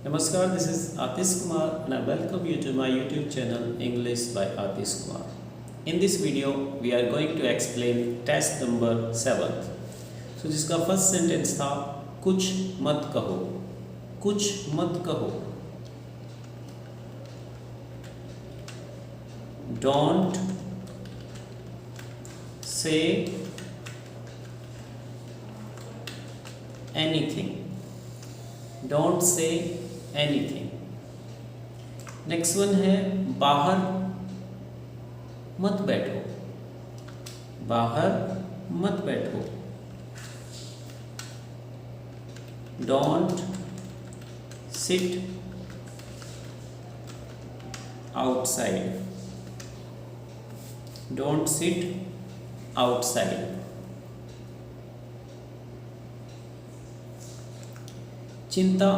Namaskar, this is Atish Kumar and I welcome you to my YouTube channel English by Atish Kumar. In this video, we are going to explain test number 7. So जिसका first sentence था कुछ मत कहो, कुछ मत कहो. Don't say anything. Don't say anything. Next one है बाहर मत बैठो, बाहर मत बैठो. Don't sit outside. Don't sit outside. चिंता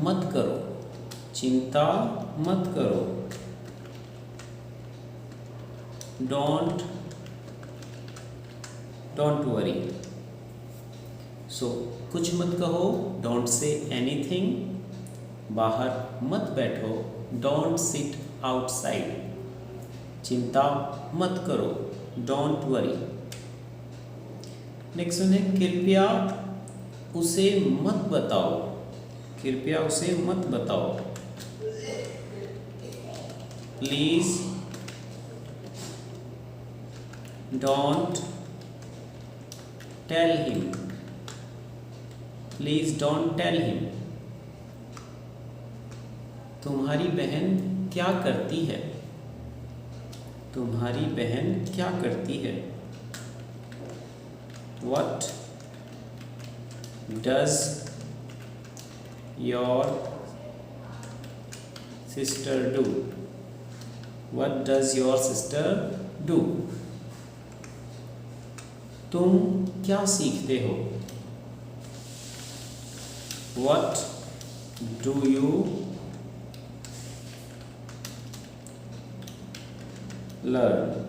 मत करो, चिंता मत करो. Don't worry. So कुछ मत कहो, don't say anything. बाहर मत बैठो, don't sit outside. चिंता मत करो, don't worry. नेक्स्ट वन है कृपया उसे मत बताओ, कृपया उसे मत बताओ. Please don't tell him, please don't tell him. तुम्हारी बहन क्या करती है, तुम्हारी बहन क्या करती है. What does your sister do? What does your sister do? तुम क्या सीखते हो. What do you learn?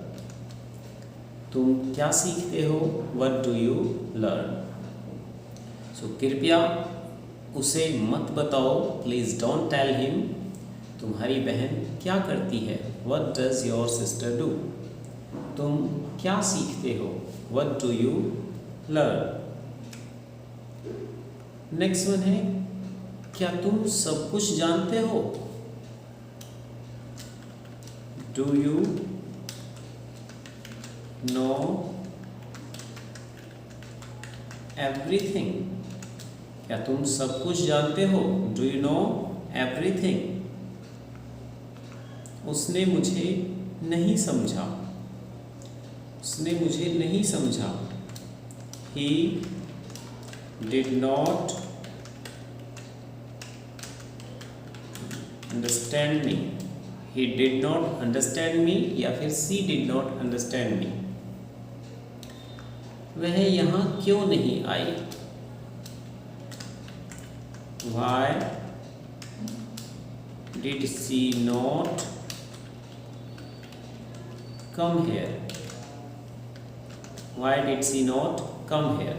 तुम क्या सीखते हो. What do you learn? So कृपया उसे मत बताओ, प्लीज डोंट टेल हिम. तुम्हारी बहन क्या करती है. What does your sister do? तुम क्या सीखते हो. What do you learn? Next one है क्या तुम सब कुछ जानते हो. Do you know everything? क्या तुम सब कुछ जानते हो. Do you know everything. उसने मुझे नहीं समझा, उसने मुझे नहीं समझा. He did not understand me, he did not understand me या फिर सी डिड नॉट अंडरस्टैंड मी. वह यहाँ क्यों नहीं आई. Why did she not come here? Why did she not come here?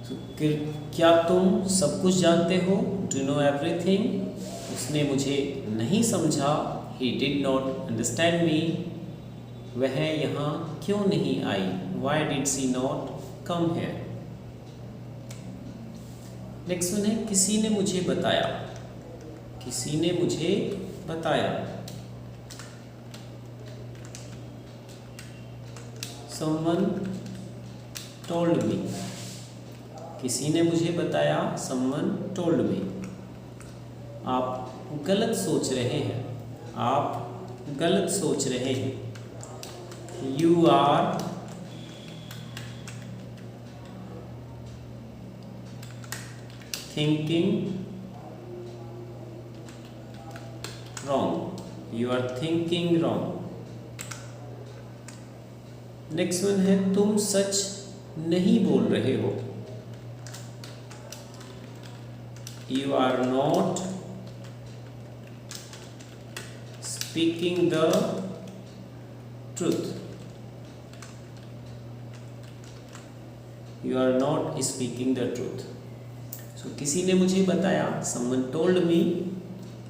So, क्या तुम सब कुछ जानते हो. Do you know everything? उसने मुझे नहीं समझा. He did not understand me. वह यहाँ क्यों नहीं आई. Why did she not come here? Next one है किसी ने मुझे बताया, किसी ने मुझे बताया. Someone told me. किसी ने मुझे बताया. Someone told me. आप गलत सोच रहे हैं, आप गलत सोच रहे हैं. You are thinking wrong. You are thinking wrong. Next one है तुम सच नहीं बोल रहे हो. You are not speaking the truth. You are not speaking the truth. सो किसी ने मुझे बताया, समवन टोल्ड मी,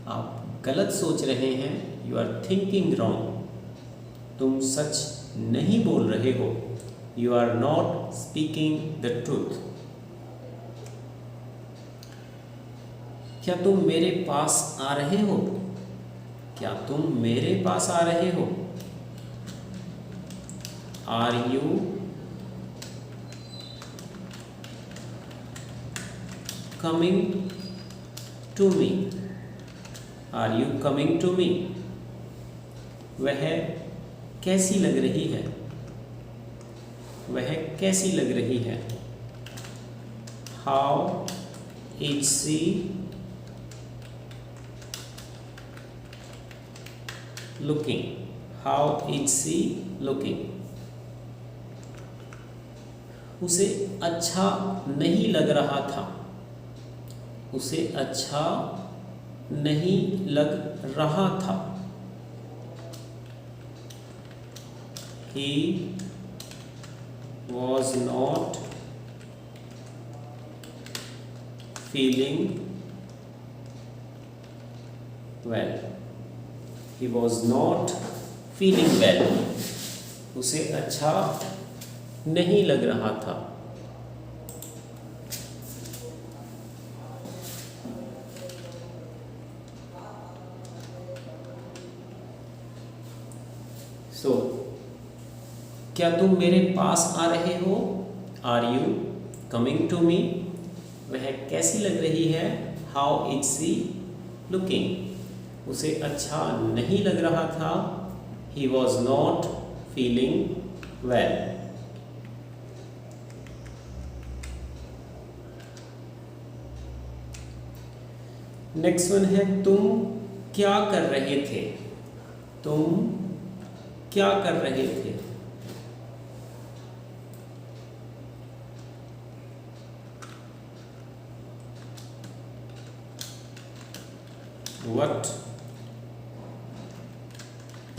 आप गलत सोच रहे हैं, यू आर थिंकिंग रॉन्ग, तुम सच नहीं बोल रहे हो, you are not speaking the truth. क्या तुम मेरे पास आ रहे हो? क्या तुम मेरे पास आ रहे हो? Are you coming to me? Are you coming to me? वह कैसी लग रही है? वह कैसी लग रही है? How is she looking? How is she looking? उसे अच्छा नहीं लग रहा था। उसे अच्छा नहीं लग रहा था। He was not feeling well. He was not feeling well. उसे अच्छा नहीं लग रहा था। So, क्या तुम मेरे पास आ रहे हो? Are you coming to me? वह कैसी लग रही है? How is she looking? उसे अच्छा नहीं लग रहा था। He was not feeling well. Next one है, तुम क्या कर रहे थे? तुम क्या कर रहे थे? What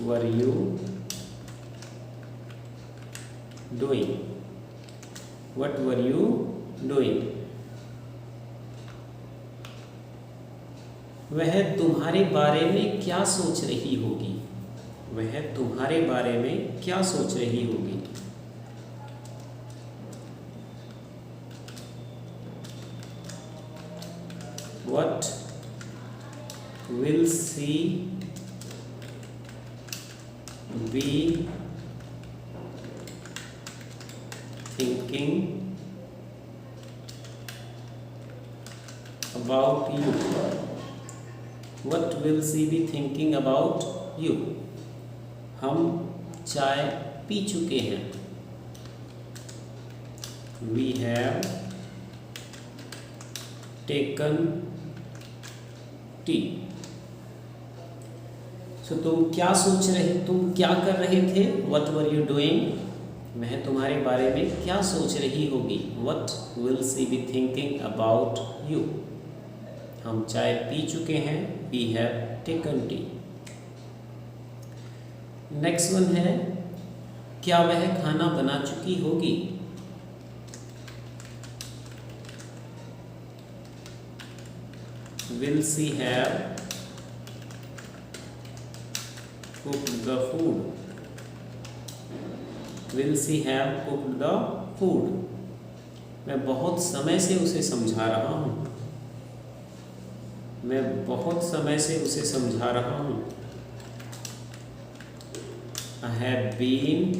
were you doing? What were you doing? वह तुम्हारे बारे में क्या सोच रही होगी? वह तुम्हारे बारे में क्या सोच रही होगी? What will she be thinking about you? What will she be thinking about you? हम चाय पी चुके हैं। We have taken tea. So, तुम क्या कर रहे थे? What were you doing? वह तुम्हारे बारे में क्या सोच रही होगी? What will she be thinking about you? हम चाय पी चुके हैं। We have taken tea. Next one है, क्या वह खाना बना चुकी होगी? Will she have cooked the food? Will she have cooked the food? मैं बहुत समय से उसे समझा रहा हूँ। मैं बहुत समय से उसे समझा रहा हूँ। I have been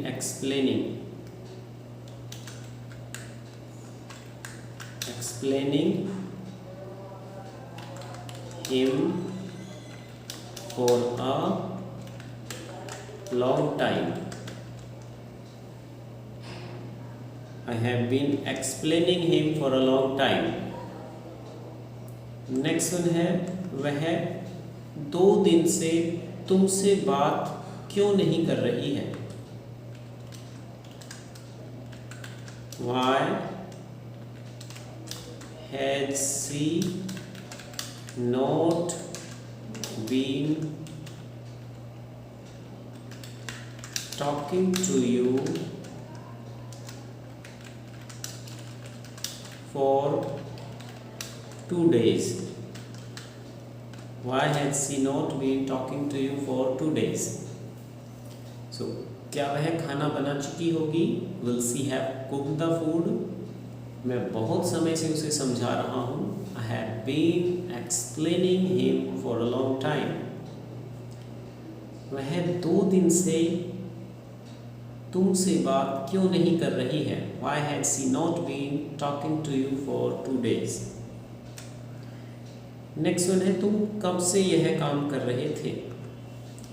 explaining him for a long time. I have been explaining him for a long time. Next one है, वह 2 दिन से तुमसे बात क्यों नहीं कर रही है? Why has she not been talking to you for 2 days? Why has she not been talking to you for 2 days? So क्या वह खाना बना चुकी होगी? Will she have cooked the food? मैं बहुत समय से उसे समझा रहा हूँ. I have been explaining him for a long time. वह 2 दिन से तुमसे बात क्यों नहीं कर रही है? Why had she not been talking to you for 2 days? Next one है, तुम कब से यह काम कर रहे थे?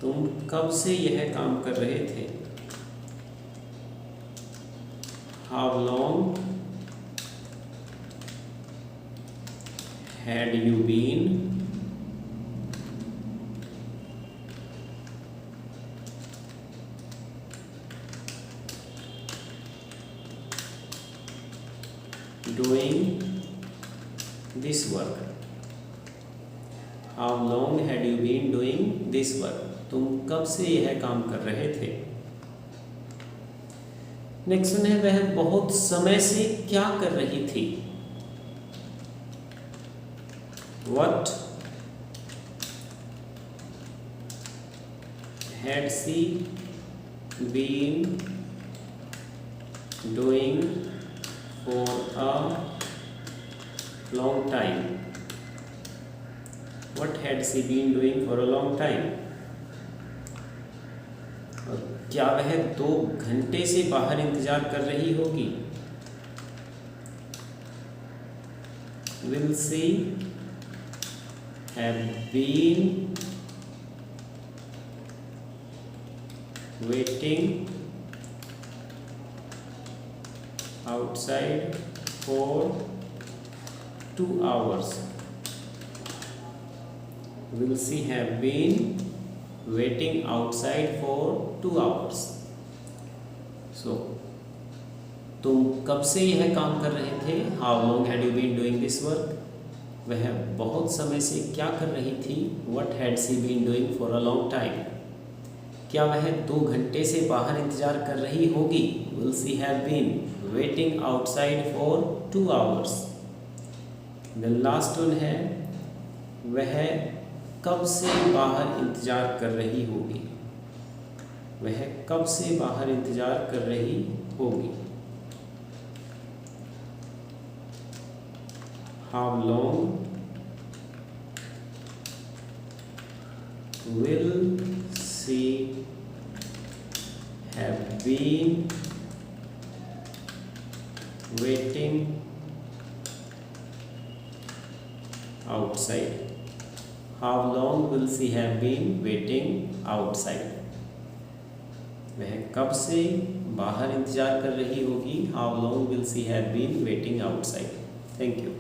तुम कब से यह काम कर रहे थे? How long had you been doing this work? How long had you been doing this work? तुम कब से यह काम कर रहे थे? नेक्स्ट वन है, वह बहुत समय से क्या कर रही थी? What had she been doing for a long time? What had she been doing for a long time? और क्या वह 2 घंटे से बाहर इंतजार कर रही होगी? Will she have been waiting outside for 2 hours? Will she have been waiting outside for 2 hours? So, तुम कब से यह काम कर रहे थे? How long had you been doing this work? वह बहुत समय से क्या कर रही थी? What had she been doing for a long time? क्या वह 2 घंटे से बाहर इंतजार कर रही होगी? Will she have been waiting outside for 2 hours? The last one है, वह कब से बाहर इंतजार कर रही होगी? वह कब से बाहर इंतजार कर रही होगी? How long will she have been waiting outside? How long will she have been waiting outside? वह कब से बाहर इंतजार कर रही होगी? How long will she have been waiting outside? Thank you.